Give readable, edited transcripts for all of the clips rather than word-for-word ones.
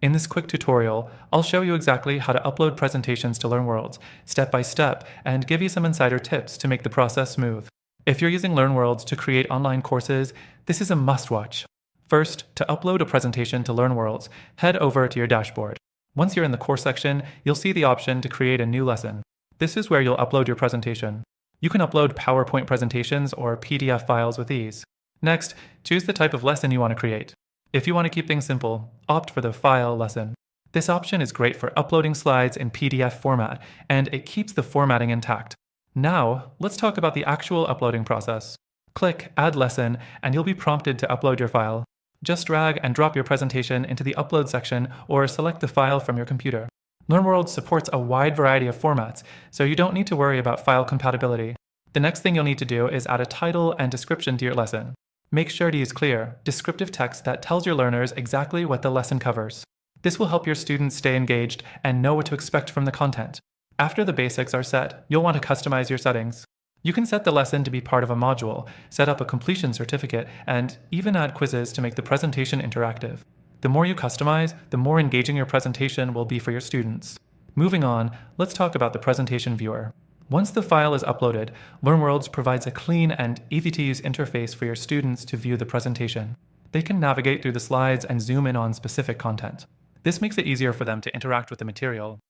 In this quick tutorial, I'll show you exactly how to upload presentations to LearnWorlds, step by step, and give you some insider tips to make the process smooth. If you're using LearnWorlds to create online courses, this is a must-watch. First, to upload a presentation to LearnWorlds, head over to your dashboard. Once you're in the course section, you'll see the option to create a new lesson. This is where you'll upload your presentation. You can upload PowerPoint presentations or PDF files with ease. Next, choose the type of lesson you want to create. If you want to keep things simple, opt for the File lesson. This option is great for uploading slides in PDF format, and it keeps the formatting intact. Now, let's talk about the actual uploading process. Click Add Lesson, and you'll be prompted to upload your file. Just drag and drop your presentation into the Upload section or select the file from your computer. LearnWorlds supports a wide variety of formats, so you don't need to worry about file compatibility. The next thing you'll need to do is add a title and description to your lesson. Make sure to use clear, descriptive text that tells your learners exactly what the lesson covers. This will help your students stay engaged and know what to expect from the content. After the basics are set, you'll want to customize your settings. You can set the lesson to be part of a module, set up a completion certificate, and even add quizzes to make the presentation interactive. The more you customize, the more engaging your presentation will be for your students. Moving on, let's talk about the presentation viewer. Once the file is uploaded, LearnWorlds provides a clean and easy-to-use interface for your students to view the presentation. They can navigate through the slides and zoom in on specific content. This makes it easier for them to interact with the material.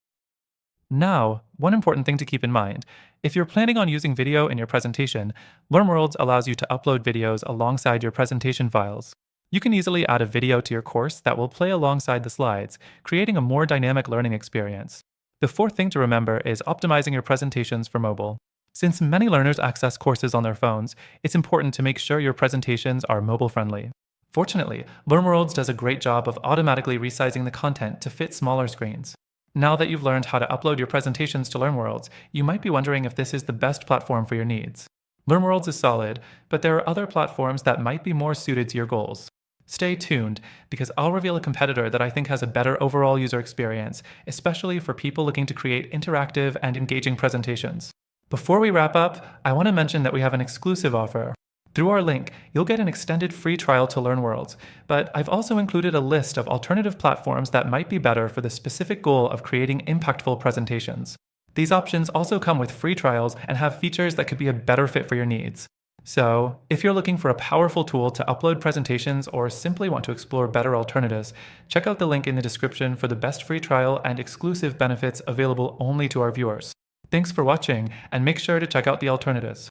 Now, one important thing to keep in mind. If you're planning on using video in your presentation, LearnWorlds allows you to upload videos alongside your presentation files. You can easily add a video to your course that will play alongside the slides, creating a more dynamic learning experience. The fourth thing to remember is optimizing your presentations for mobile. Since many learners access courses on their phones, it's important to make sure your presentations are mobile-friendly. Fortunately, LearnWorlds does a great job of automatically resizing the content to fit smaller screens. Now that you've learned how to upload your presentations to LearnWorlds, you might be wondering if this is the best platform for your needs. LearnWorlds is solid, but there are other platforms that might be more suited to your goals. Stay tuned, because I'll reveal a competitor that I think has a better overall user experience, especially for people looking to create interactive and engaging presentations. Before we wrap up, I want to mention that we have an exclusive offer. Through our link, you'll get an extended free trial to LearnWorlds, but I've also included a list of alternative platforms that might be better for the specific goal of creating impactful presentations. These options also come with free trials and have features that could be a better fit for your needs. So, if you're looking for a powerful tool to upload presentations or simply want to explore better alternatives, check out the link in the description for the best free trial and exclusive benefits available only to our viewers. Thanks for watching, and make sure to check out the alternatives.